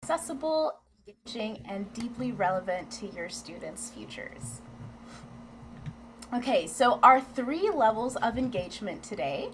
accessible, engaging, and deeply relevant to your students' futures. Okay, so our 3 levels of engagement today.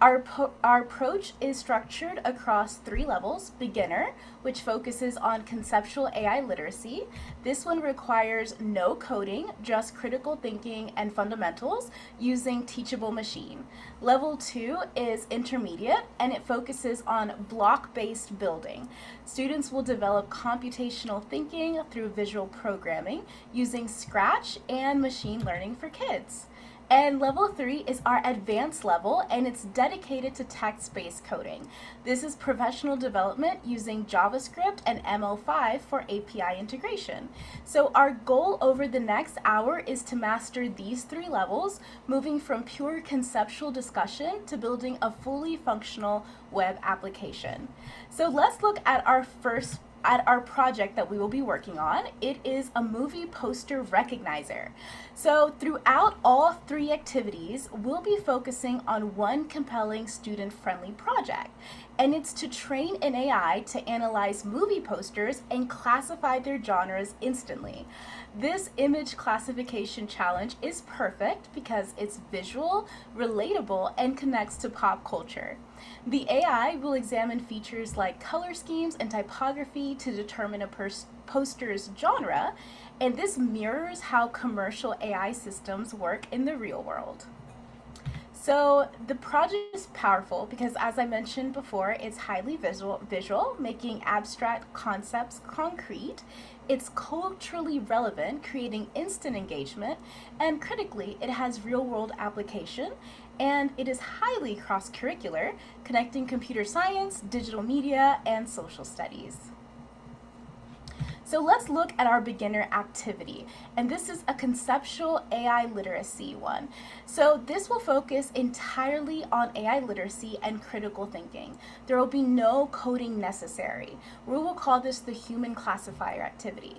Our approach is structured across 3 levels. Beginner, which focuses on conceptual AI literacy. This one requires no coding, just critical thinking and fundamentals using teachable machine. Level 2 is intermediate, and it focuses on block-based building. Students will develop computational thinking through visual programming using Scratch and machine learning for kids. And level 3 is our advanced level, and it's dedicated to text-based coding. This is professional development using JavaScript and ML5 for API integration. So our goal over the next hour is to master these 3 levels, moving from pure conceptual discussion to building a fully functional web application. So let's look at our project that we will be working on. It is a movie poster recognizer. So throughout all 3 activities, we'll be focusing on one compelling student-friendly project. And it's to train an AI to analyze movie posters and classify their genres instantly. This image classification challenge is perfect because it's visual, relatable, and connects to pop culture. The AI will examine features like color schemes and typography to determine a poster's genre, and this mirrors how commercial AI systems work in the real world. So the project is powerful because, as I mentioned before, it's highly visual, making abstract concepts concrete. It's culturally relevant, creating instant engagement, and critically, it has real-world application, and it is highly cross-curricular, connecting computer science, digital media, and social studies. So let's look at our beginner activity, and this is a conceptual AI literacy one. So this will focus entirely on AI literacy and critical thinking. There will be no coding necessary. We will call this the human classifier activity.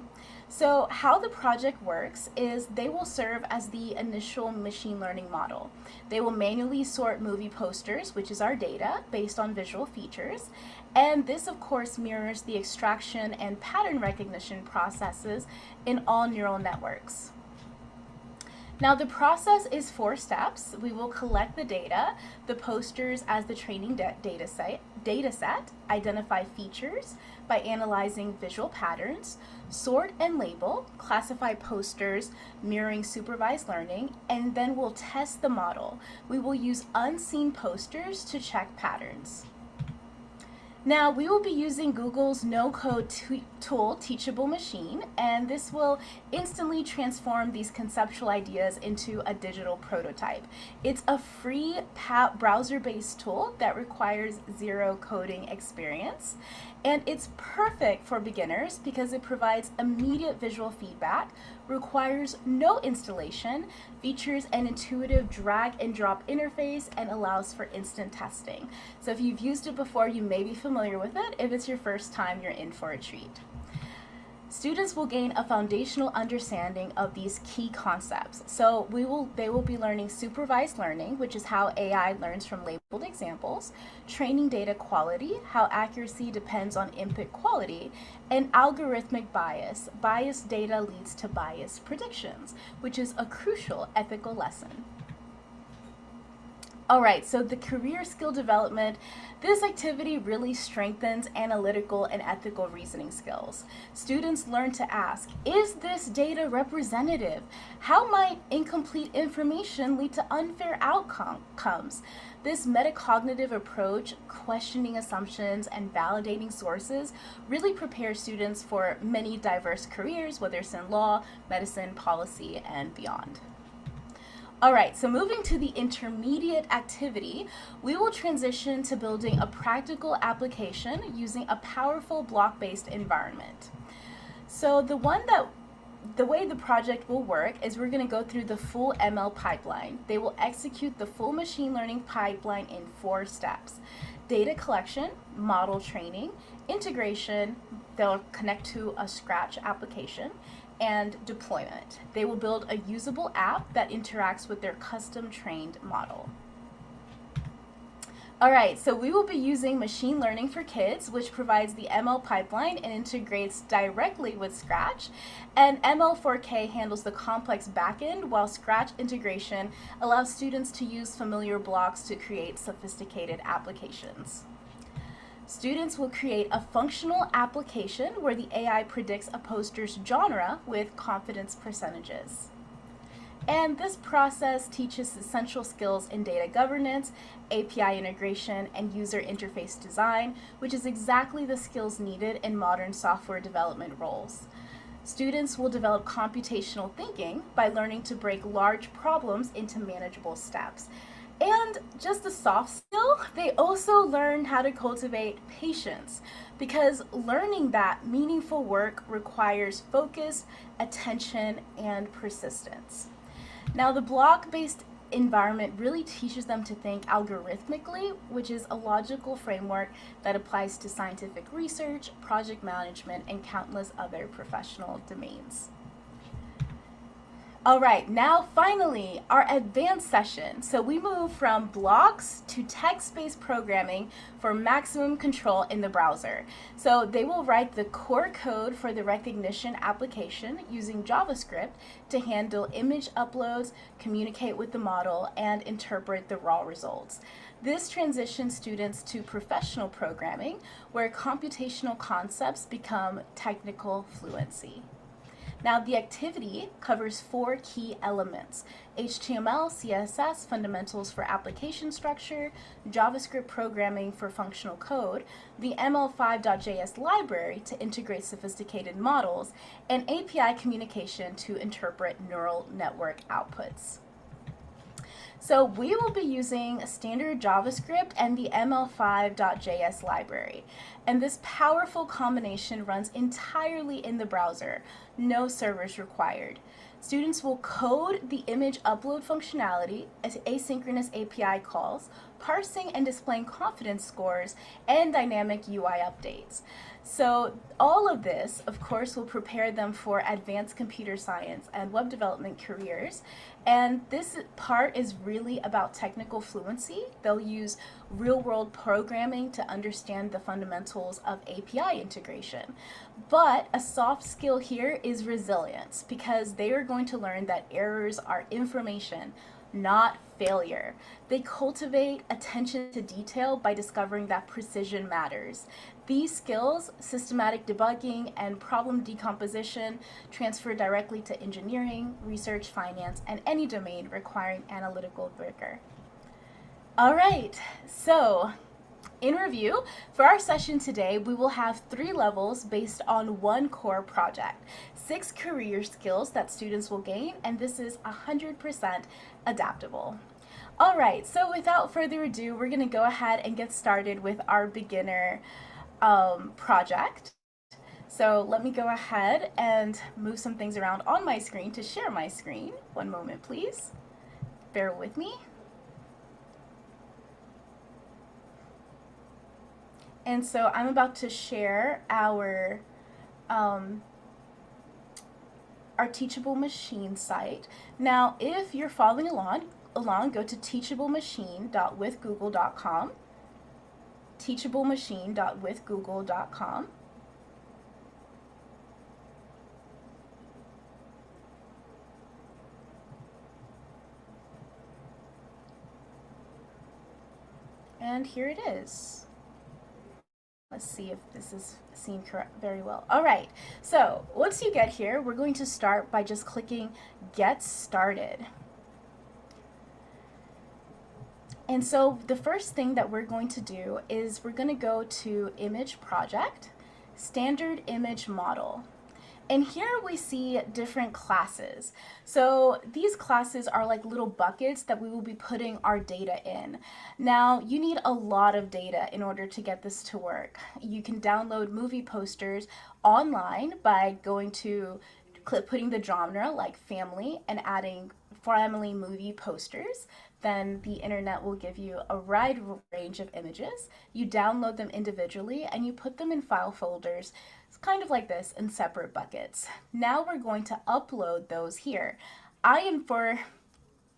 So how the project works is they will serve as the initial machine learning model. They will manually sort movie posters, which is our data, based on visual features. And this, of course, mirrors the extraction and pattern recognition processes in all neural networks. Now the process is 4 steps. We will collect the data, the posters as the training data set, identify features by analyzing visual patterns, sort and label, classify posters mirroring supervised learning, and then we'll test the model. We will use unseen posters to check patterns. Now, we will be using Google's no-code tool, Teachable Machine, and this will instantly transform these conceptual ideas into a digital prototype. It's a free browser-based tool that requires 0 coding experience, and it's perfect for beginners because it provides immediate visual feedback, requires no installation, features an intuitive drag and drop interface, and allows for instant testing. So if you've used it before, you may be familiar with it. If it's your first time, you're in for a treat. Students will gain a foundational understanding of these key concepts. So they will be learning supervised learning, which is how AI learns from labeled examples, training data quality, how accuracy depends on input quality, and algorithmic bias. Biased data leads to biased predictions, which is a crucial ethical lesson. All right, so the career skill development, this activity really strengthens analytical and ethical reasoning skills. Students learn to ask, is this data representative? How might incomplete information lead to unfair outcomes? This metacognitive approach, questioning assumptions and validating sources, really prepares students for many diverse careers, whether it's in law, medicine, policy, and beyond. All right, so moving to the intermediate activity, we will transition to building a practical application using a powerful block-based environment. So the way the project will work is we're going to go through the full ML pipeline. They will execute the full machine learning pipeline in 4 steps. Data collection, model training, integration, they'll connect to a Scratch application, and deployment. They will build a usable app that interacts with their custom trained model. All right, so we will be using machine learning for kids, which provides the ML pipeline and integrates directly with Scratch. And ML4K handles the complex backend, while Scratch integration allows students to use familiar blocks to create sophisticated applications. Students will create a functional application where the AI predicts a poster's genre with confidence percentages. And this process teaches essential skills in data governance, API integration, and user interface design, which is exactly the skills needed in modern software development roles. Students will develop computational thinking by learning to break large problems into manageable steps. And just a soft skill, they also learn how to cultivate patience, because learning that meaningful work requires focus, attention, and persistence. Now, the block-based environment really teaches them to think algorithmically, which is a logical framework that applies to scientific research, project management, and countless other professional domains. All right, now finally, our advanced session. So we move from blocks to text-based programming for maximum control in the browser. So they will write the core code for the recognition application using JavaScript to handle image uploads, communicate with the model, and interpret the raw results. This transitions students to professional programming, where computational concepts become technical fluency. Now, the activity covers 4 key elements: HTML, CSS, fundamentals for application structure, JavaScript programming for functional code, the ML5.js library to integrate sophisticated models, and API communication to interpret neural network outputs. So we will be using standard JavaScript and the ML5.js library. And this powerful combination runs entirely in the browser, no servers required. Students will code the image upload functionality as asynchronous API calls, parsing and displaying confidence scores, and dynamic UI updates. So all of this, of course, will prepare them for advanced computer science and web development careers. And this part is really about technical fluency. They'll use real-world programming to understand the fundamentals of API integration. But a soft skill here is resilience, because they are going to learn that errors are information, not failure. They cultivate attention to detail by discovering that precision matters. These skills, systematic debugging and problem decomposition, transfer directly to engineering, research, finance, and any domain requiring analytical rigor. All right, so in review, for our session today, we will have 3 levels based on 1 core project, 6 career skills that students will gain, and this is 100% adaptable. All right, so without further ado, we're gonna go ahead and get started with our beginner project. So let me go ahead and move some things around on my screen to share my screen. One moment, please. Bear with me. And so I'm about to share our Teachable Machine site. Now, if you're following along, go to teachablemachine.withgoogle.com, teachablemachine.withgoogle.com. And here it is. Let's see if this is seen very well. All right, so once you get here, we're going to start by just clicking Get Started. And so the first thing that we're going to do is we're going to go to Image Project, Standard Image Model. And here we see different classes. So these classes are like little buckets that we will be putting our data in. Now, you need a lot of data in order to get this to work. You can download movie posters online by going to putting the genre like family and adding family movie posters. Then the internet will give you a wide range of images. You download them individually and you put them in file folders. It's kind of like this in separate buckets. Now we're going to upload those here. I am for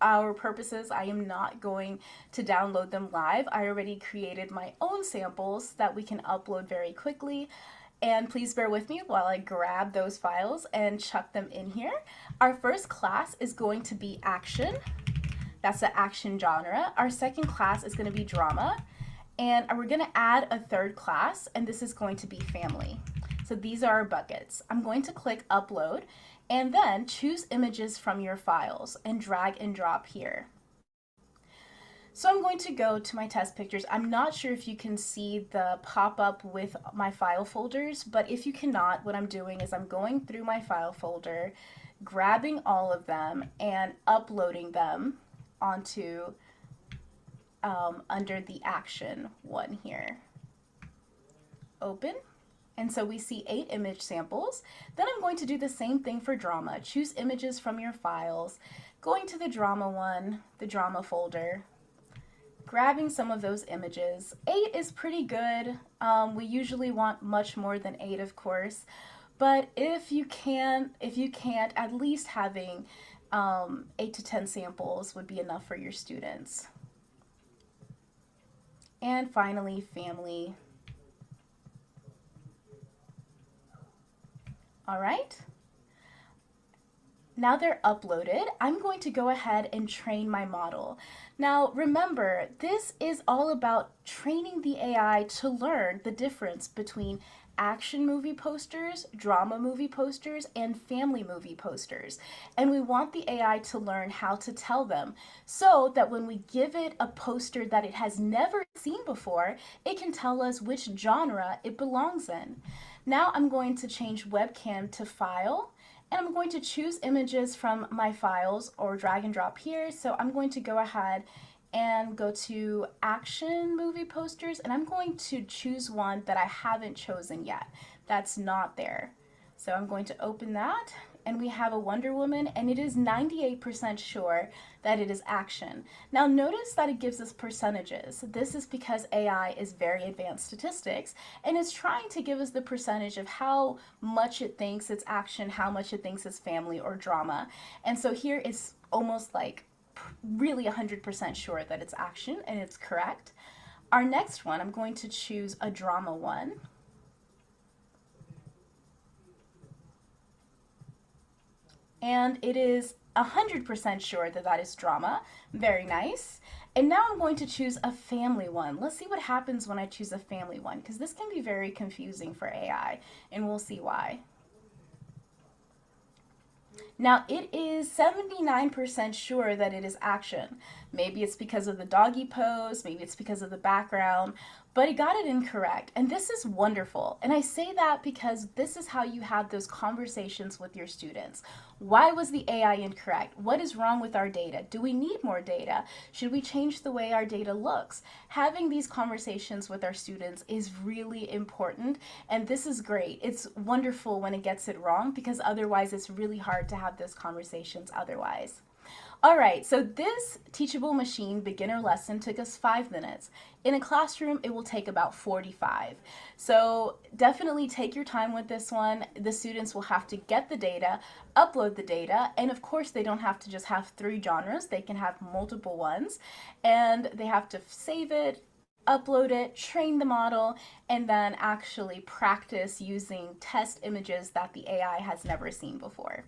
our purposes, I am not going to download them live. I already created my own samples that we can upload very quickly. And please bear with me while I grab those files and chuck them in here. Our first class is going to be action. That's the action genre. Our second class is going to be drama. And we're going to add a third class, and this is going to be family. So these are our buckets. I'm going to click upload and then choose images from your files and drag and drop here. So I'm going to go to my test pictures. I'm not sure if you can see the pop-up with my file folders, but if you cannot, what I'm doing is I'm going through my file folder, grabbing all of them and uploading them onto under the action one here. Open. And so we see 8 image samples. Then I'm going to do the same thing for drama. Choose images from your files, going to the drama one, the drama folder, grabbing some of those images. 8 is pretty good. We usually want much more than 8, of course, but if you can't, at least having 8 to 10 samples would be enough for your students. And finally, family. All right. Now they're uploaded, I'm going to go ahead and train my model. Now remember, this is all about training the AI to learn the difference between action movie posters, drama movie posters, and family movie posters. And we want the AI to learn how to tell them so that when we give it a poster that it has never seen before, it can tell us which genre it belongs in. Now I'm going to change webcam to file, and I'm going to choose images from my files or drag and drop here. So I'm going to go ahead and go to action movie posters, and I'm going to choose one that I haven't chosen yet. That's not there. So I'm going to open that, and we have a Wonder Woman, and it is 98% sure that it is action. Now notice that it gives us percentages. This is because AI is very advanced statistics, and it's trying to give us the percentage of how much it thinks it's action, how much it thinks it's family or drama. And so here it's almost like really 100% sure that it's action, and it's correct. Our next one, I'm going to choose a drama one. And it is 100% sure that that is drama. Very nice. And now I'm going to choose a family one. Let's see what happens when I choose a family one, because this can be very confusing for AI, and we'll see why. Now it is 79% sure that it is action. Maybe it's because of the doggy pose, maybe it's because of the background, but it got it incorrect. And this is wonderful. And I say that because this is how you have those conversations with your students. Why was the AI incorrect? What is wrong with our data? Do we need more data? Should we change the way our data looks? Having these conversations with our students is really important, and this is great. It's wonderful when it gets it wrong, because otherwise it's really hard to have those conversations otherwise. All right, so this teachable machine beginner lesson took us 5 minutes. In a classroom, it will take about 45. So definitely take your time with this one. The students will have to get the data, upload the data, and of course they don't have to just have 3 genres. They can have multiple ones, and they have to save it, upload it, train the model, and then actually practice using test images that the AI has never seen before.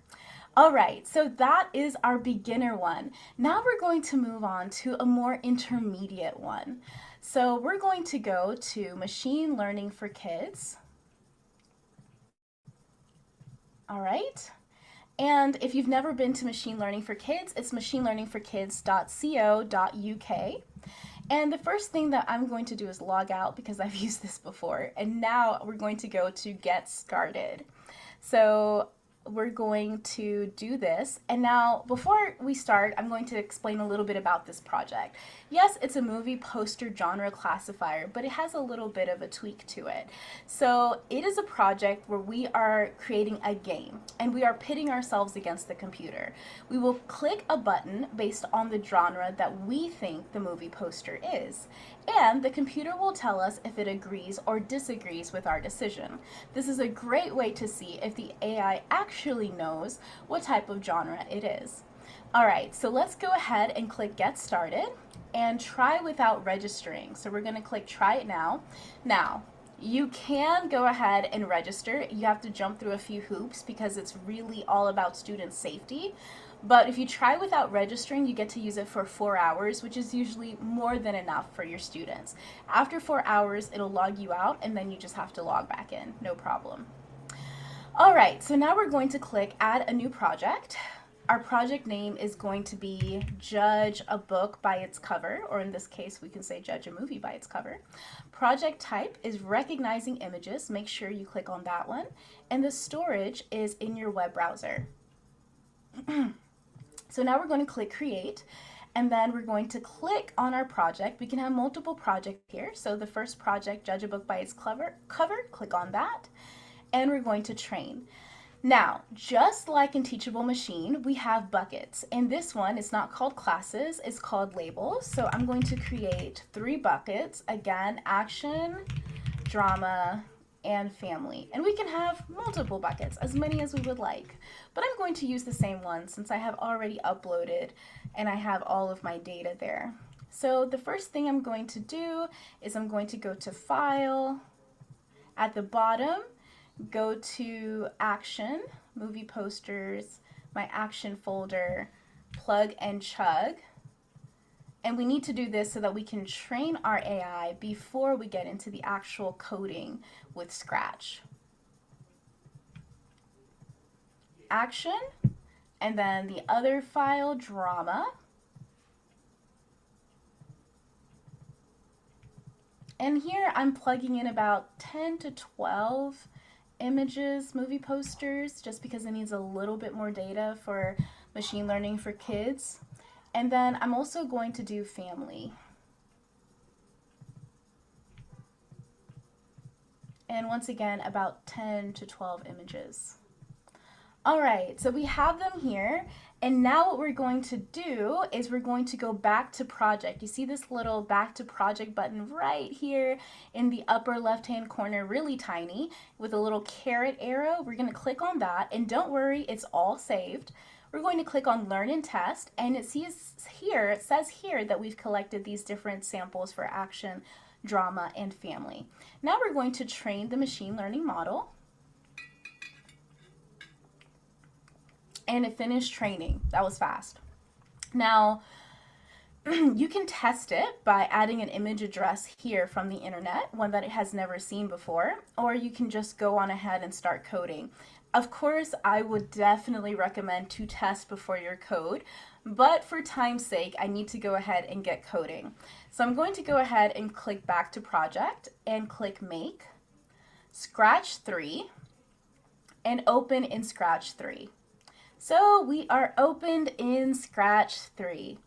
All right, so that is our beginner one. Now we're going to move on to a more intermediate one. So we're going to go to Machine Learning for Kids. All right. And if you've never been to Machine Learning for Kids, it's machinelearningforkids.co.uk. And the first thing that I'm going to do is log out, because I've used this before. And now we're going to go to Get Started. So we're going to do this. And now before we start, I'm going to explain a little bit about this project. Yes, it's a movie poster genre classifier, but it has a little bit of a tweak to it. So it is a project where we are creating a game, and we are pitting ourselves against the computer. We will click a button based on the genre that we think the movie poster is, and the computer will tell us if it agrees or disagrees with our decision. This is a great way to see if the AI actually knows what type of genre it is. All right, so let's go ahead and click Get Started and try without registering. So we're going to click Try It Now. Now, you can go ahead and register. You have to jump through a few hoops because it's really all about student safety. But if you try without registering, you get to use it for 4 hours, which is usually more than enough for your students. After 4 hours, it'll log you out, and then you just have to log back in, no problem. All right, so now we're going to click Add a New Project. Our project name is going to be Judge a Book by its Cover, or in this case, we can say Judge a Movie by its Cover. Project type is Recognizing Images. Make sure you click on that one. And the storage is in your web browser. So now we're going to click Create, and then we're going to click on our project. We can have multiple projects here. So the first project, Judge a Book by its cover, click on that, and we're going to train. Now, just like in Teachable Machine, we have buckets. In this one, it's not called classes, it's called labels. So I'm going to create 3 buckets. Again, action, drama, and family. And we can have multiple buckets, as many as we would like. But I'm going to use the same one since I have already uploaded and I have all of my data there. So the first thing I'm going to do is I'm going to go to File, at the bottom, go to Action, Movie Posters, my Action folder, Plug and Chug. And we need to do this so that we can train our AI before we get into the actual coding with Scratch. Action, and then the other file, drama. And here I'm plugging in about 10 to 12 images, movie posters, just because it needs a little bit more data for machine learning for kids. And then I'm also going to do family. And once again, about 10 to 12 images. All right, so we have them here. And now what we're going to do is we're going to go back to project. You see this little back to project button right here in the upper left-hand corner, really tiny, with a little caret arrow. We're going to click on that, and don't worry, it's all saved. We're going to click on Learn and Test, and it says here that we've collected these different samples for action, drama, and family. Now we're going to train the machine learning model. And it finished training. That was fast. Now, you can test it by adding an image address here from the internet, one that it has never seen before, or you can just go on ahead and start coding. Of course, I would definitely recommend to test before your code, but for time's sake, I need to go ahead and get coding. So I'm going to go ahead and click back to project and click Make, Scratch 3, and open in Scratch 3. So we are opened in Scratch 3.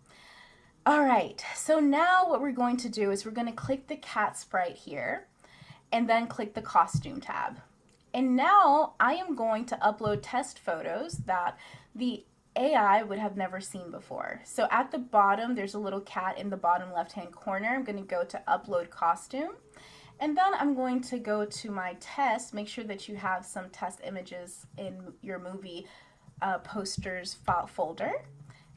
All right, so now what we're going to do is we're going to click the cat sprite here and then click the costume tab. And now I am going to upload test photos that the AI would have never seen before. So at the bottom, there's a little cat in the bottom left-hand corner. I'm going to go to Upload Costume. And then I'm going to go to my test. Make sure that you have some test images in your movie posters folder.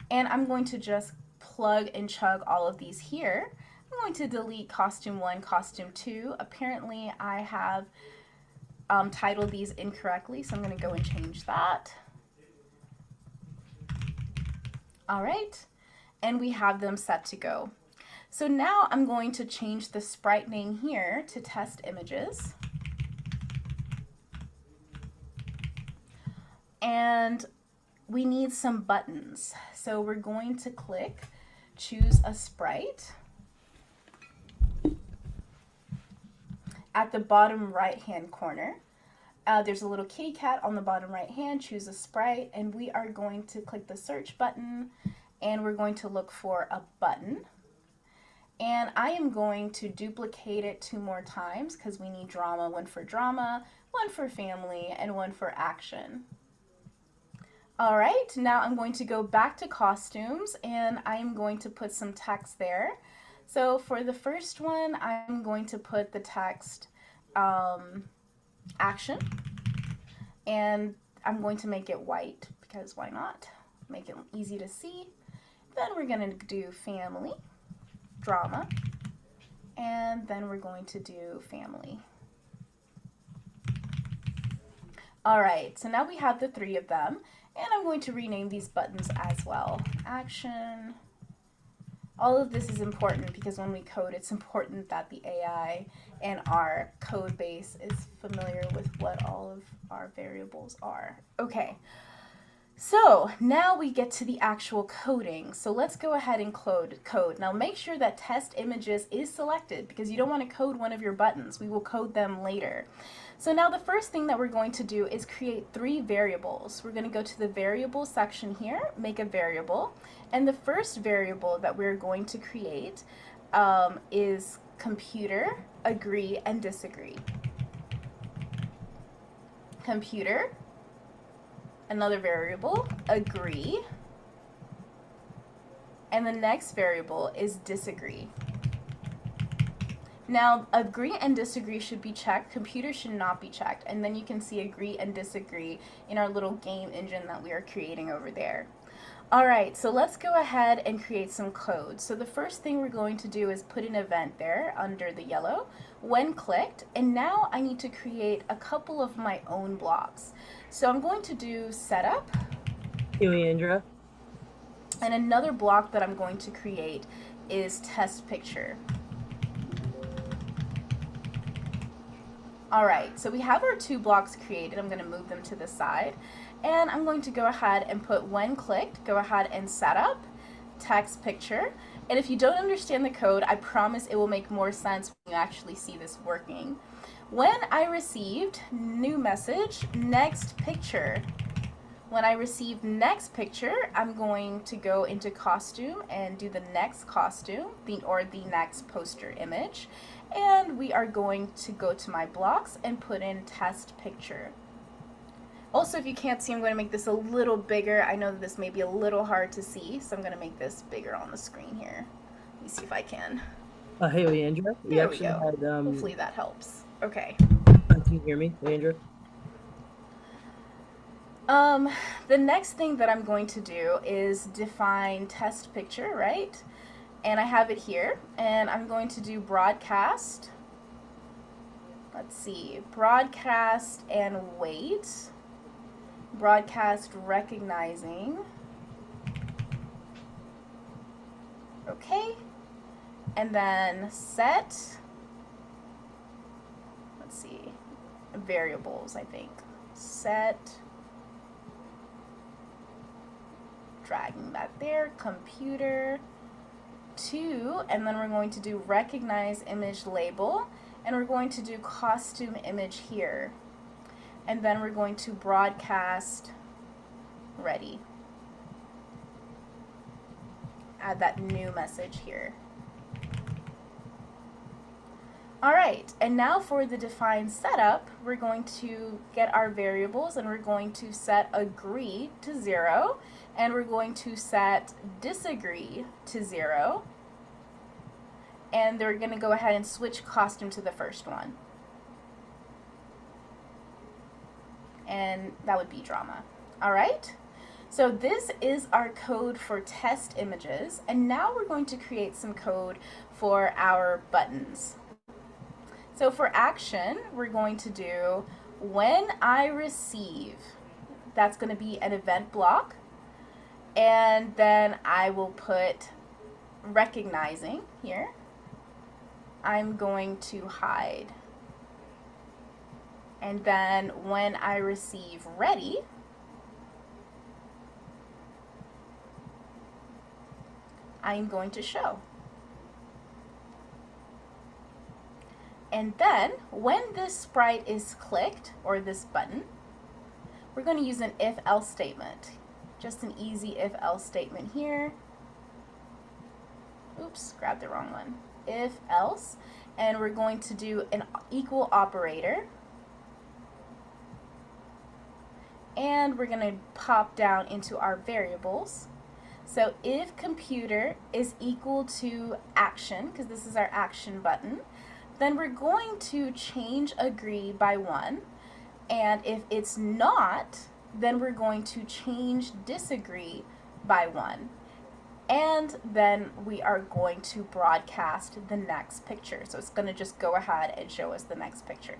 And I'm going to just plug and chug all of these here. I'm going to delete Costume 1, Costume 2. Apparently I have titled these incorrectly, so I'm going to go and change that. All right, and we have them set to go. So now I'm going to change the sprite name here to Test Images. And we need some buttons. So we're going to click Choose a Sprite. At the bottom right-hand corner, there's a little kitty cat on the bottom right-hand. Choose a sprite, and we are going to click the search button, and we're going to look for a button. And I am going to duplicate it 2 more times because we need drama, one for family, and one for action. All right, now I'm going to go back to costumes, and I am going to put some text there. So for the first one, I'm going to put the text action, and I'm going to make it white because why not? make it easy to see. Then we're going to do family, drama, and then we're going to do family. All right, so now we have the three of them, and I'm going to rename these buttons as well. Action. All of this is important because when we code, it's important that the AI and our code base is familiar with what all of our variables are. Okay, so now we get to the actual coding. So let's go ahead and code. Now make sure that test images is selected because you don't want to code one of your buttons. We will code them later. So now the first thing that we're going to do is create three variables. We're going to go to the variable section here, make a variable, and the first variable that we're going to create is computer, agree, and disagree. Computer, another variable, agree, and the next variable is disagree. Now, agree and disagree should be checked. Computer should not be checked. And then you can see agree and disagree in our little game engine that we are creating over there. All right, so let's go ahead and create some code. So the first thing we're going to do is put an event there under the yellow when clicked. And now I need to create a couple of my own blocks. So I'm going to do setup. Hey, Leandra. And another block that I'm going to create is test picture. All right, so we have our two blocks created. I'm going to move them to the side. And I'm going to go ahead and put when clicked, go ahead and set up, text picture. And if you don't understand the code, I promise it will make more sense when you actually see this working. When I received new message, next picture. When I receive next picture, I'm going to go into costume and do the next costume, or the next poster image. And we are going to go to my blocks and put in test picture. Also, if you can't see, I'm going to make this a little bigger. I know that this may be a little hard to see, so I'm going to make this bigger on the screen here. Let me see if I can. Hey, Leandra. There we go. Hopefully that helps. Okay. Can you hear me, Leandra? The next thing that I'm going to do is define test picture, right? And I have it here, and I'm going to do broadcast. Let's see, broadcast and wait. Broadcast recognizing. Okay. And then set, let's see, variables, I think. Set, dragging that there, computer, to, and then we're going to do recognize image label, and we're going to do costume image here. And then we're going to broadcast ready. Add that new message here. All right, and now for the define setup, we're going to get our variables and we're going to set agree to 0, and we're going to set disagree to 0, and they're going to go ahead and switch costume to the first one. And that would be drama. All right, so this is our code for test images, and now we're going to create some code for our buttons. So for action, we're going to do when I receive. That's going to be an event block, and then I will put recognizing here. I'm going to hide. And then when I receive ready, I'm going to show. And then when this sprite is clicked, or this button, we're going to use an if-else statement. Just an easy if-else statement here. Oops, grabbed the wrong one. If-else, and we're going to do an equal operator. And we're going to pop down into our variables. So if computer is equal to action, because this is our action button, then we're going to change agree by 1. And if it's not, then we're going to change disagree by 1. And then we are going to broadcast the next picture. So it's going to just go ahead and show us the next picture.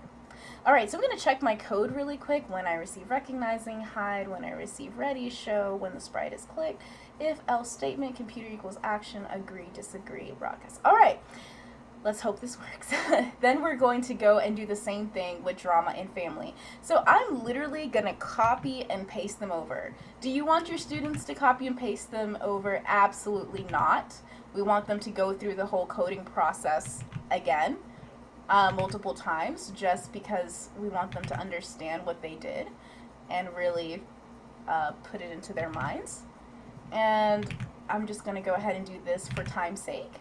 All right, so I'm going to check my code really quick. When I receive recognizing, hide. When I receive ready, show. When the sprite is clicked. If else statement, computer equals action, agree, disagree, broadcast. All right, let's hope this works. Then we're going to go and do the same thing with drama and family. So I'm literally going to copy and paste them over. Do you want your students to copy and paste them over? Absolutely not. We want them to go through the whole coding process again. Multiple times, just because we want them to understand what they did and really put it into their minds. And I'm just going to go ahead and do this for time's sake.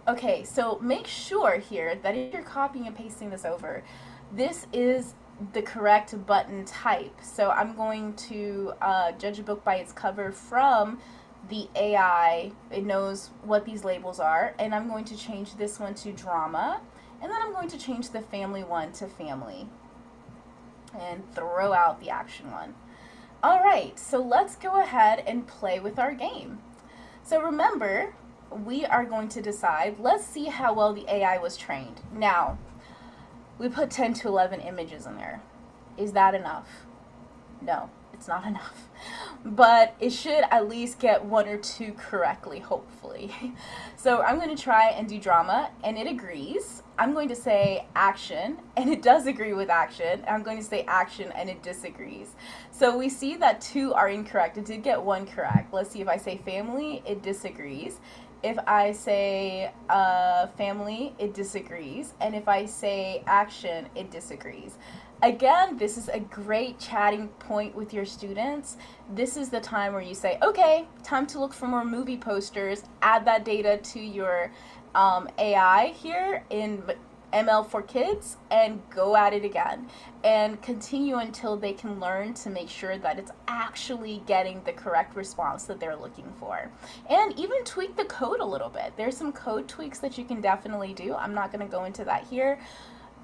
Okay, so make sure here that if you're copying and pasting this over, this is the correct button type. So I'm going to judge a book by its cover from the AI. It knows what these labels are, and I'm going to change this one to drama. And then I'm going to change the family one to family and throw out the action one. All right, so let's go ahead and play with our game. So remember, we are going to decide, let's see how well the AI was trained. Now, we put 10 to 11 images in there. Is that enough? No, it's not enough. But it should at least get 1 or 2 correctly, hopefully. So I'm going to try and do drama, and it agrees. I'm going to say action, and it does agree with action. I'm going to say action, and it disagrees. So we see that 2 are incorrect. It did get 1 correct. Let's see, if I say family, it disagrees. If I say family, it disagrees. And if I say action, it disagrees. Again, this is a great chatting point with your students. This is the time where you say, okay, time to look for more movie posters. Add that data to your AI here in ML for Kids and go at it again. And continue until they can learn to make sure that it's actually getting the correct response that they're looking for. And even tweak the code a little bit. There's some code tweaks that you can definitely do. I'm not going to go into that here.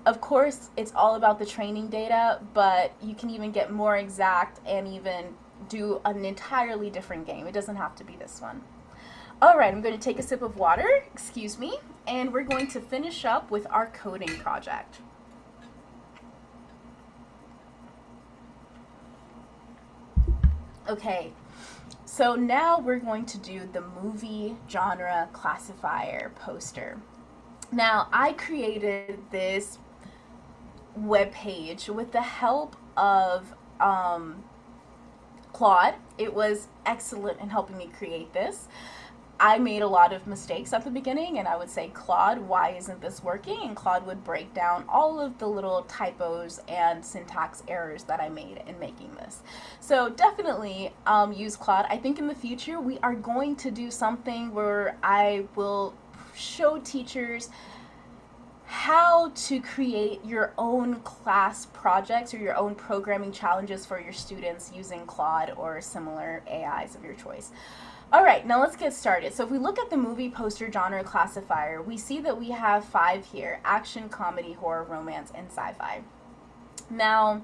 Of course, it's all about the training data, but you can even get more exact and even do an entirely different game. It doesn't have to be this one. All right, I'm going to take a sip of water, excuse me, and we're going to finish up with our coding project. Okay, so now we're going to do the movie genre classifier poster. Now, I created this web page with the help of Claude. It was excellent in helping me create this. I made a lot of mistakes at the beginning, and I would say, Claude, why isn't this working? And Claude would break down all of the little typos and syntax errors that I made in making this. So definitely use Claude. I think in the future we are going to do something where I will show teachers how to create your own class projects or your own programming challenges for your students using Claude or similar AIs of your choice. All right, now let's get started. So if we look at the movie poster genre classifier, we see that we have 5 here: action, comedy, horror, romance, and sci-fi. Now,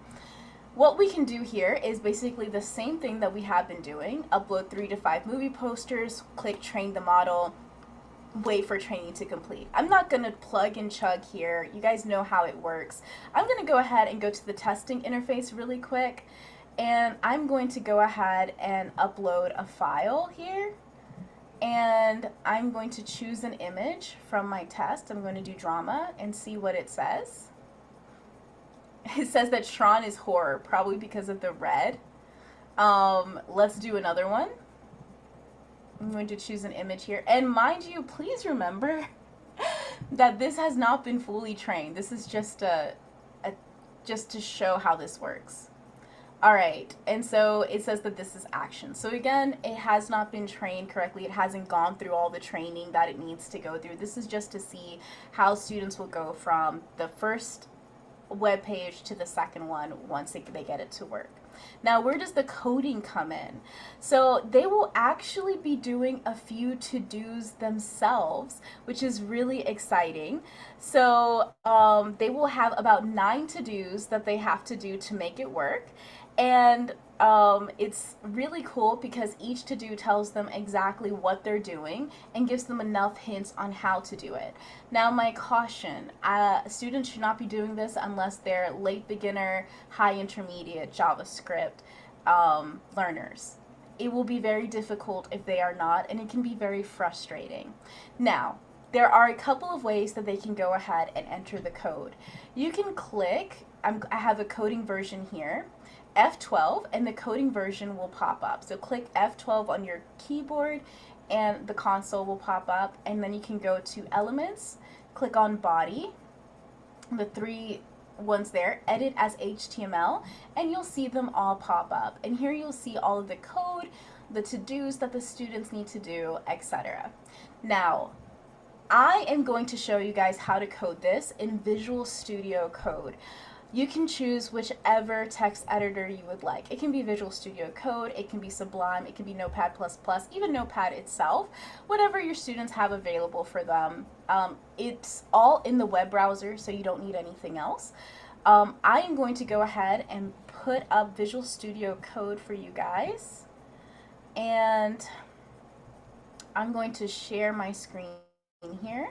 what we can do here is basically the same thing that we have been doing: upload 3 to 5 movie posters, click train the model, wait for training to complete. I'm not going to plug and chug here. You guys know how it works. I'm going to go ahead and go to the testing interface really quick, and I'm going to go ahead and upload a file here, and I'm going to choose an image from my test. I'm going to do drama and see what it says. It says that Tron is horror, probably because of the red. Let's do another one. I'm going to choose an image here, and mind you, please remember that this has not been fully trained. This is just just to show how this works. All right, and so it says that this is action. So again, it has not been trained correctly. It hasn't gone through all the training that it needs to go through. This is just to see how students will go from the first web page to the second one once they get it to work. Now, where does the coding come in? So they will actually be doing a few to-dos themselves, which is really exciting. So they will have about 9 to-dos that they have to do to make it work. And it's really cool because each to-do tells them exactly what they're doing and gives them enough hints on how to do it. Now, my caution, students should not be doing this unless they're late beginner, high intermediate JavaScript learners. It will be very difficult if they are not, and it can be very frustrating. Now, there are a couple of ways that they can go ahead and enter the code. You can click, I have a coding version here, F12, and the coding version will pop up. So click F12 on your keyboard and the console will pop up, and then you can go to Elements, click on Body, the three ones there, edit as HTML, and you'll see them all pop up. And here you'll see all of the code, the to-dos that the students need to do, etc. Now, I am going to show you guys how to code this in Visual Studio Code. You can choose whichever text editor you would like. It can be Visual Studio Code, it can be Sublime, it can be Notepad++, even Notepad itself, whatever your students have available for them. It's all in the web browser, so you don't need anything else. I am going to go ahead and put up Visual Studio Code for you guys, and I'm going to share my screen here.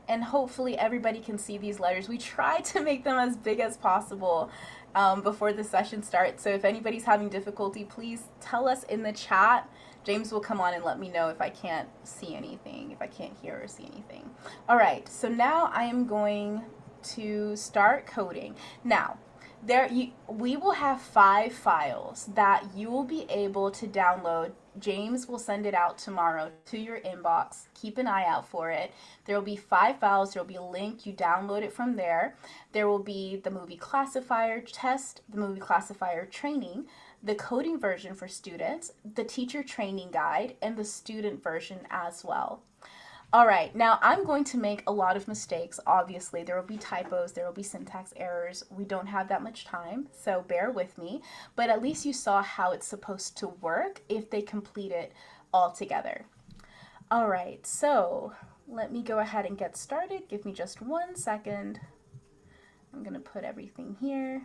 And hopefully everybody can see these letters. We try to make them as big as possible before the session starts. So if anybody's having difficulty, please tell us in the chat. James will come on and let me know if I can't see anything, if I can't hear or see anything. All right, so now I am going to start coding. Now, we will have 5 files that you will be able to download. James will send it out tomorrow to your inbox. Keep an eye out for it. There will be 5 files. There will be a link. You download it from there. There will be the movie classifier test, the movie classifier training, the coding version for students, the teacher training guide, and the student version as well. All right, now I'm going to make a lot of mistakes. Obviously, there will be typos, there will be syntax errors. We don't have that much time, so bear with me. But at least you saw how it's supposed to work if they complete it all together. All right, so let me go ahead and get started. Give me just 1 second. I'm going to put everything here.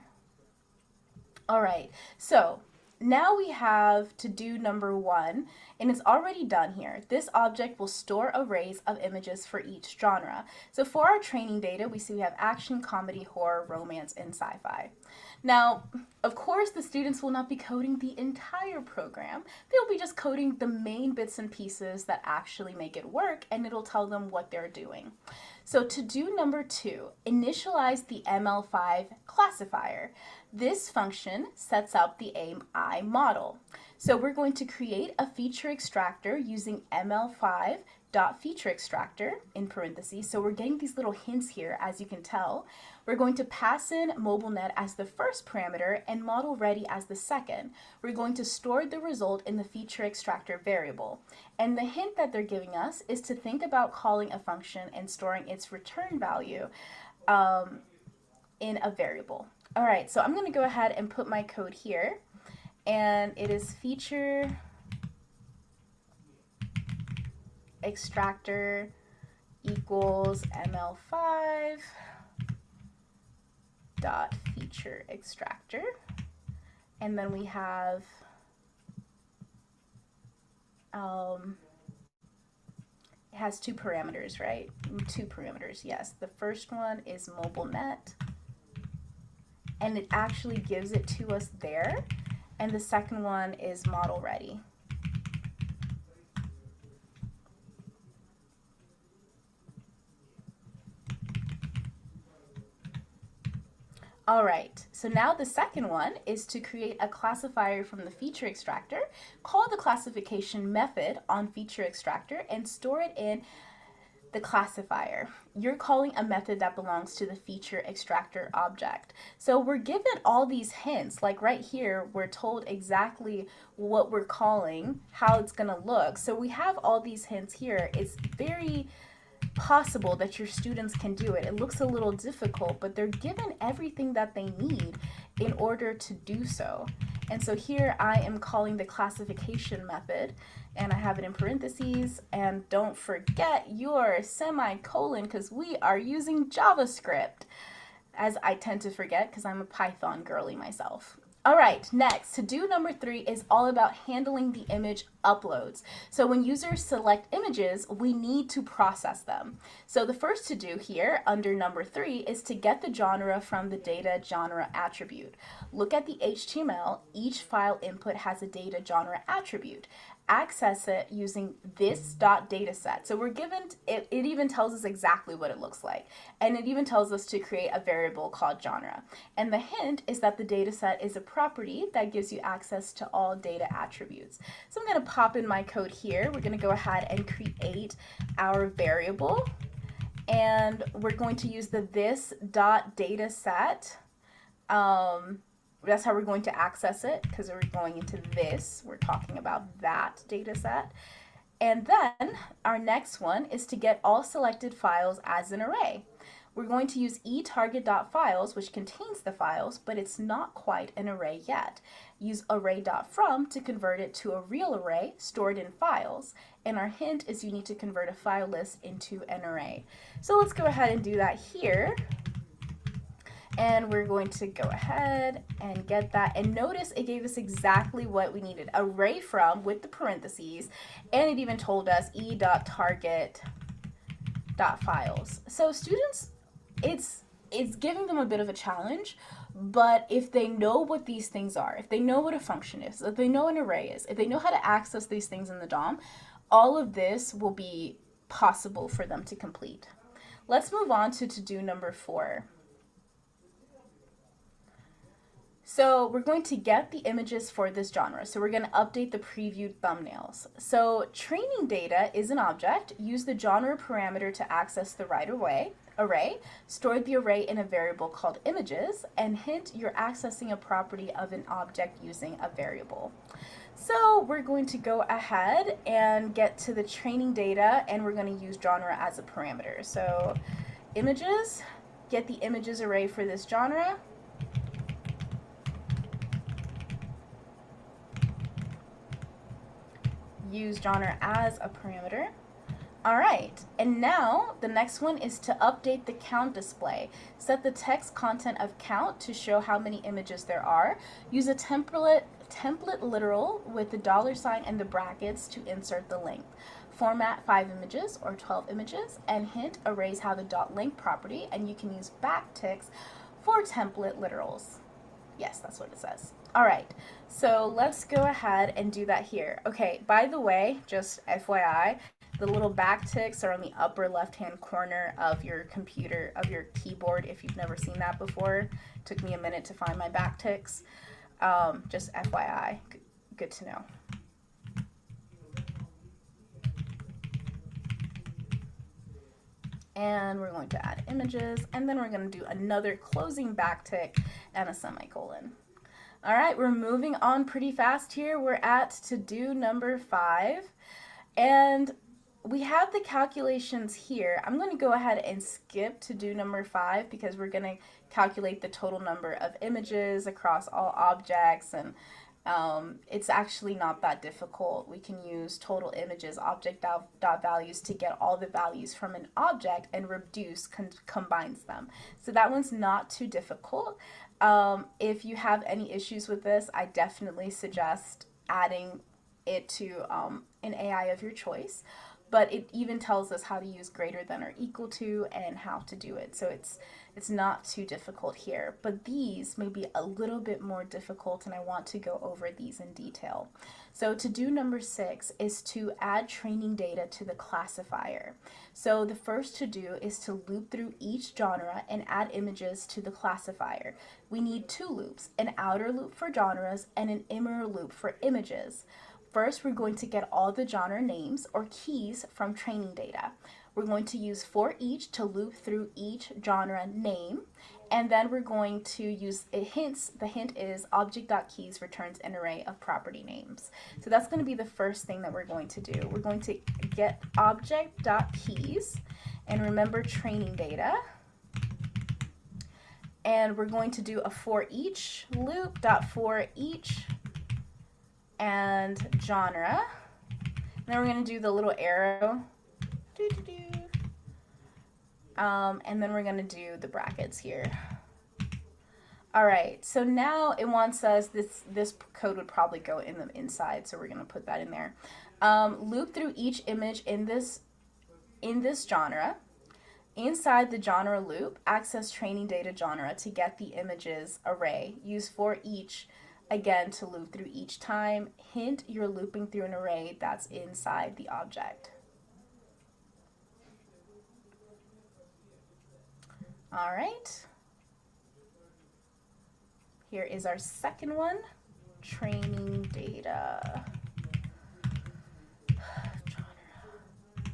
All right, so now we have to do number 1, and it's already done here. This object will store arrays of images for each genre. So for our training data, we see we have action, comedy, horror, romance, and sci-fi. Now, of course, the students will not be coding the entire program. They'll be just coding the main bits and pieces that actually make it work, and it'll tell them what they're doing. So to do number 2, initialize the ML5 classifier. This function sets up the AI model. So we're going to create a feature extractor using ML5.featureExtractor in parentheses. So we're getting these little hints here, as you can tell. We're going to pass in MobileNet as the first parameter and ModelReady as the second. We're going to store the result in the feature extractor variable. And the hint that they're giving us is to think about calling a function and storing its return value in a variable. All right, so I'm going to go ahead and put my code here, and it is feature extractor equals ML5 dot feature extractor, and then we have it has 2 parameters, right? 2 parameters, yes. The first one is MobileNet, and it actually gives it to us there, and the second one is ModelReady. All right, so now the second one is to create a classifier from the feature extractor, call the classification method on feature extractor, and store it in the classifier. You're calling a method that belongs to the feature extractor object. So we're given all these hints, like right here, we're told exactly what we're calling, how it's gonna look. So we have all these hints here. It's very possible that your students can do it. It looks a little difficult, but they're given everything that they need in order to do so. And so here I am calling the classification method, and I have it in parentheses, and don't forget your semicolon because we are using JavaScript, as I tend to forget because I'm a Python girly myself. All right, next, to-do number 3 is all about handling the image uploads. So when users select images, we need to process them. So the first to-do here under number 3 is to get the genre from the data genre attribute. Look at the HTML. Each file input has a data genre attribute. Access it using this.dataset. So we're given, it even tells us exactly what it looks like. And it even tells us to create a variable called genre. And the hint is that the dataset is a property that gives you access to all data attributes. So I'm going to pop in my code here. We're going to go ahead and create our variable. And we're going to use the this.dataset. That's how we're going to access it because we're going into this. We're talking about that data set. And then our next one is to get all selected files as an array. We're going to use eTarget.files, which contains the files, but it's not quite an array yet. Use array.from to convert it to a real array stored in files. And our hint is you need to convert a file list into an array. So let's go ahead and do that here. And we're going to go ahead and get that. And notice it gave us exactly what we needed. Array from with the parentheses. And it even told us e.target.files. So students, it's giving them a bit of a challenge. But if they know what these things are, if they know what a function is, if they know an array is, if they know how to access these things in the DOM, all of this will be possible for them to complete. Let's move on to to-do number 4. So we're going to get the images for this genre. So we're going to update the previewed thumbnails. So training data is an object. Use the genre parameter to access the right array. Store the array in a variable called images. And hint, you're accessing a property of an object using a variable. So we're going to go ahead and get to the training data, and we're going to use genre as a parameter. So images, get the images array for this genre. Use genre as a parameter. All right, and now the next one is to update the count display. Set the text content of count to show how many images there are. Use a template literal with the $ and the brackets to insert the length. Format 5 images or 12 images, and hint, arrays have a .length property, and you can use backticks for template literals. Yes, that's what it says. All right, so let's go ahead and do that here. Okay, by the way, just FYI, the little backticks are on the upper left-hand corner of your computer, of your keyboard, if you've never seen that before. It took me a minute to find my backticks. Just FYI, good to know. And we're going to add images, and then we're going to do another closing backtick and a semicolon. All right, we're moving on pretty fast here. We're at to-do number 5, and we have the calculations here. I'm going to go ahead and skip to-do number 5 because we're going to calculate the total number of images across all objects, and it's actually not that difficult. We can use total images object.values to get all the values from an object and reduce combines them. So that one's not too difficult. If you have any issues with this, I definitely suggest adding it to an AI of your choice. But it even tells us how to use greater than or equal to and how to do it. So it's not too difficult here. But these may be a little bit more difficult, and I want to go over these in detail. So to-do number 6 is to add training data to the classifier. So the first to-do is to loop through each genre and add images to the classifier. We need 2 loops, an outer loop for genres and an inner loop for images. First, we're going to get all the genre names or keys from training data. We're going to use for each to loop through each genre name, and then we're going to use hints. The hint is object.keys returns an array of property names. So that's going to be the first thing that we're going to do. We're going to get object.keys, And remember training data. And we're going to do a for each loop dot for each and genre. And then we're going to do the little arrow. And then we're going to do the brackets here. All right, so now it wants us, this code would probably go in the inside, so we're going to put that in there. Loop through each image in this genre. Inside the genre loop, access training data genre to get the images array. Use for each again to loop through each time. Hint, you're looping through an array that's inside the object. All right. Here is our second one, training data.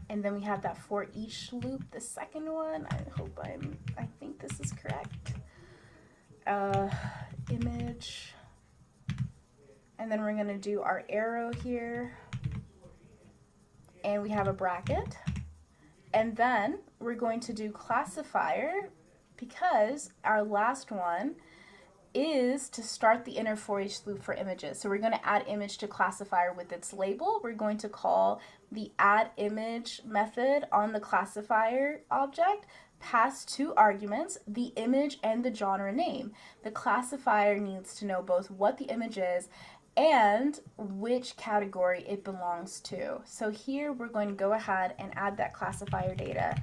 And then we have that for each loop, the second one. I think this is correct. Image. And then we're gonna do our arrow here. And we have a bracket. And then we're going to do classifier because our last one is to start the inner for each loop for images. So we're going to add image to classifier with its label. We're going to call the add image method on the classifier object, pass two arguments, the image and the genre name. The classifier needs to know both what the image is and which category it belongs to. So here we're going to go ahead and add that classifier data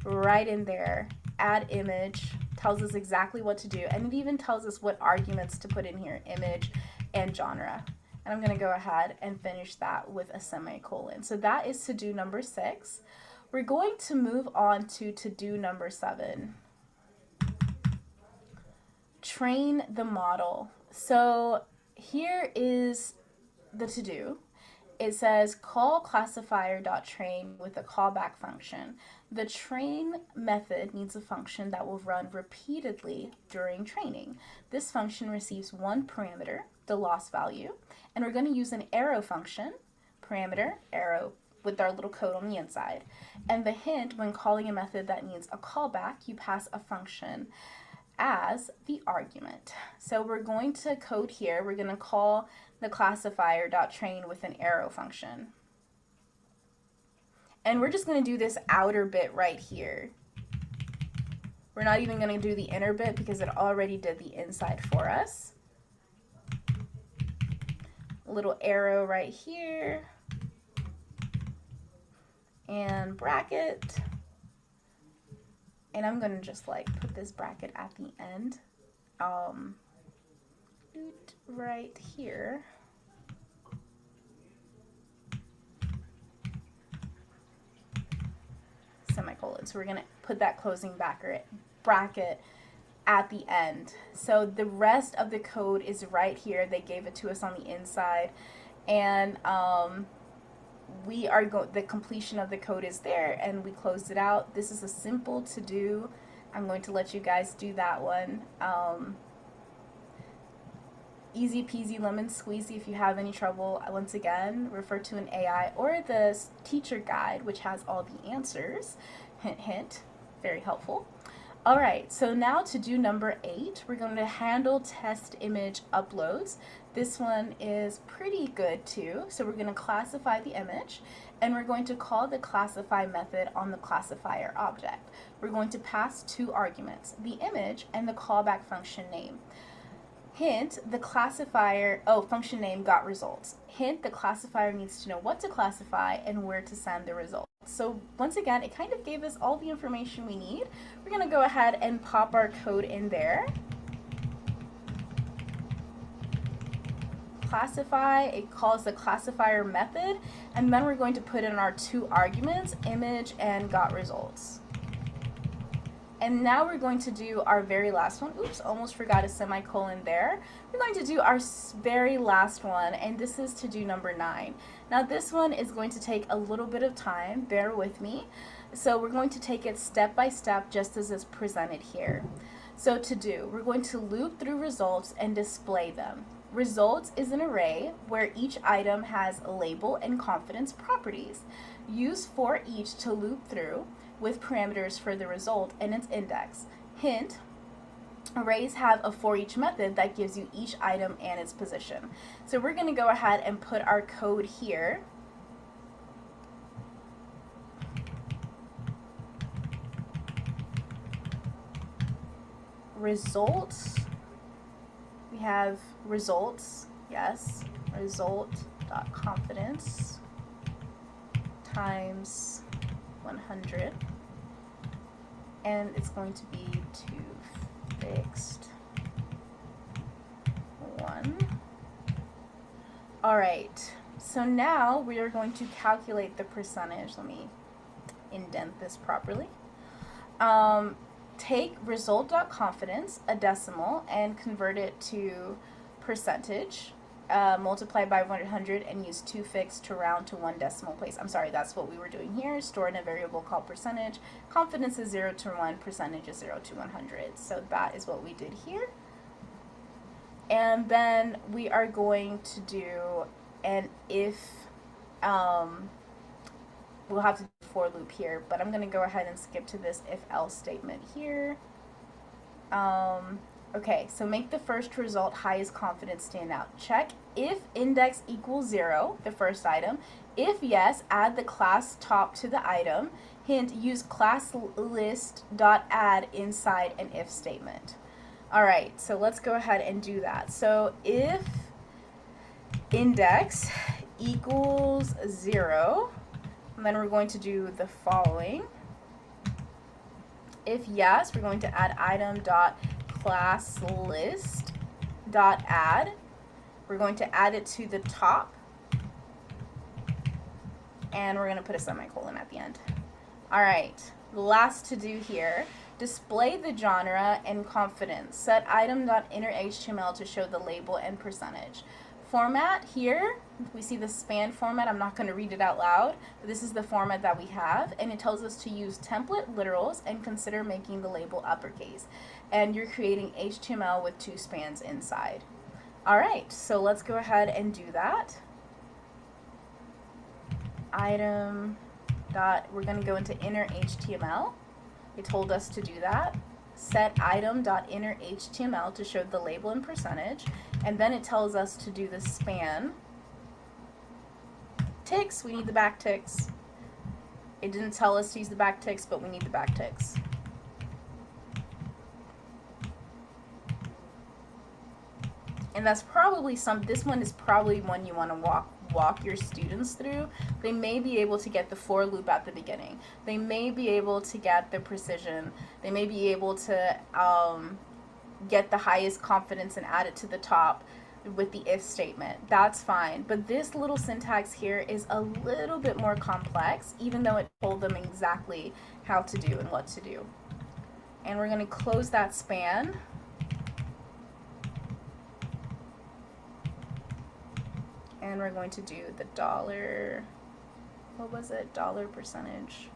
right in there. Add image, tells us exactly what to do, and it even tells us what arguments to put in here, image and genre. And I'm going to go ahead and finish that with a semicolon. So that is to-do number 6. We're going to move on to to-do number 7. Train the model. So here is the to-do. It says call classifier.train with a callback function. The train method needs a function that will run repeatedly during training. This function receives one parameter, the loss value, and we're going to use an arrow function, parameter, arrow, with our little code on the inside. And the hint, when calling a method that needs a callback, you pass a function as the argument. So we're going to code here. We're going to call the classifier.train with an arrow function. And we're just going to do this outer bit right here. We're not even going to do the inner bit because it already did the inside for us. A little arrow right here. And bracket. And I'm going to just like put this bracket at the end. Right here. Semicolon. So we're going to put that closing bracket at the end. So the rest of the code is right here. They gave it to us on the inside. And the completion of the code is there, and we closed it out. This is a simple to do. I'm going to let you guys do that one. Easy peasy lemon squeezy. If you have any trouble, once again, refer to an AI or the teacher guide, which has all the answers. Hint, hint. Very helpful. All right, so now to do number 8, we're going to handle test image uploads. This one is pretty good too. So we're going to classify the image, and we're going to call the classify method on the classifier object. We're going to pass two arguments, the image and the callback function name. Hint, the classifier, function name got results. Hint, the classifier needs to know what to classify and where to send the results. So once again, it kind of gave us all the information we need. We're going to go ahead and pop our code in there. Classify, it calls the classifier method, and then we're going to put in our two arguments, image and got results. And now we're going to do our very last one. Oops, almost forgot a semicolon there. We're going to do our very last one, and this is to do number 9. Now this one is going to take a little bit of time, bear with me. So we're going to take it step by step just as it's presented here. So to do, we're going to loop through results and display them. Results is an array where each item has a label and confidence properties. Use for each to loop through. with parameters for the result and its index. Hint, arrays have a for each method that gives you each item and its position. So we're going to go ahead and put our code here. Results, we have results, yes, result.confidence times 100, and it's going to be 2 fixed 1. All right, so now we are going to calculate the percentage. Let me indent this properly. Take result.confidence, a decimal, and convert it to percentage, multiply by 100, and use 2 fixed to round to 1 decimal place. I'm sorry, that's what we were doing here. Store in a variable called percentage. Confidence is 0 to 1, percentage is 0 to 100. So that is what we did here. And then we are going to do an if, we'll have to do a for loop here, but I'm going to go ahead and skip to this if else statement here. Okay, so make the first result highest confidence stand out. Check if index equals 0, the first item. If yes, add the class top to the item. Hint, use class list.add inside an if statement. All right, so let's go ahead and do that. So if index equals 0, and then we're going to do the following. If yes, we're going to add item.classList.add. We're going to add it to the top, and we're going to put a semicolon at the end. All right, last to do here. Display the genre and confidence. Set item.innerHTML to show the label and percentage. Format here, we see the span format. I'm not going to read it out loud, but this is the format that we have, and it tells us to use template literals and consider making the label uppercase. And you're creating HTML with 2 spans inside. All right, so let's go ahead and do that. We're going to go into inner HTML. It told us to do that. Set item.innerHTML to show the label and percentage, and then it tells us to do the span. Ticks, we need the backticks. It didn't tell us to use the backticks, but we need the backticks. And that's probably this one is probably one you want to walk your students through. They may be able to get the for loop at the beginning. They may be able to get the precision. They may be able to get the highest confidence and add it to the top with the if statement. That's fine. But this little syntax here is a little bit more complex, even though it told them exactly how to do and what to do. And we're going to close that span. And we're going to do the dollar, what was it, dollar percentage.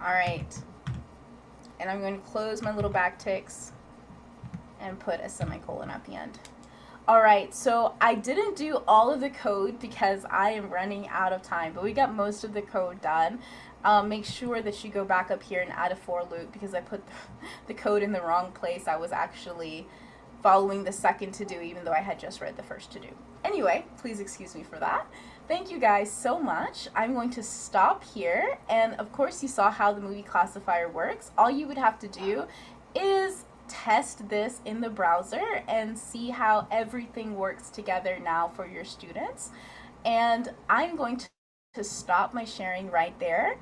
All right, and I'm going to close my little backticks and put a semicolon at the end. All right, so I didn't do all of the code because I am running out of time, but we got most of the code done. Make sure that you go back up here and add a for loop because I put the code in the wrong place. I was actually following the second to do even though I had just read the first to do. Anyway, please excuse me for that. Thank you guys so much. I'm going to stop here, and of course you saw how the movie classifier works. All you would have to do is test this in the browser and see how everything works together now for your students. And I'm going to stop my sharing right there.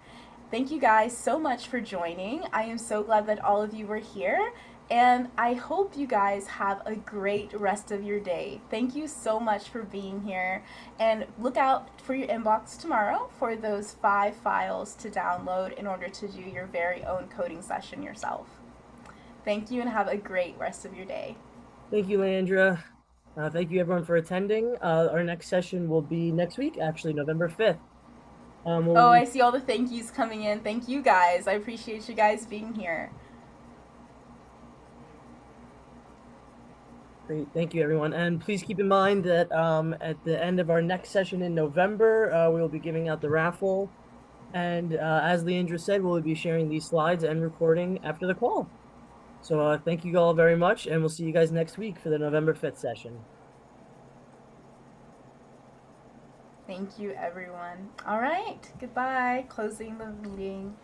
Thank you guys so much for joining. I am so glad that all of you were here, and I hope you guys have a great rest of your day. Thank you so much for being here, and look out for your inbox tomorrow for those 5 files to download in order to do your very own coding session yourself. Thank you and have a great rest of your day. Thank you, Leandra. Thank you, everyone, for attending. Our next session will be next week, actually, November 5th. Oh, I see all the thank yous coming in. Thank you guys. I appreciate you guys being here. Great. Thank you, everyone. And please keep in mind that at the end of our next session in November, we will be giving out the raffle. And as Leandra said, we'll be sharing these slides and recording after the call. So thank you all very much, and we'll see you guys next week for the November 5th session. Thank you, everyone. All right, goodbye. Closing the meeting.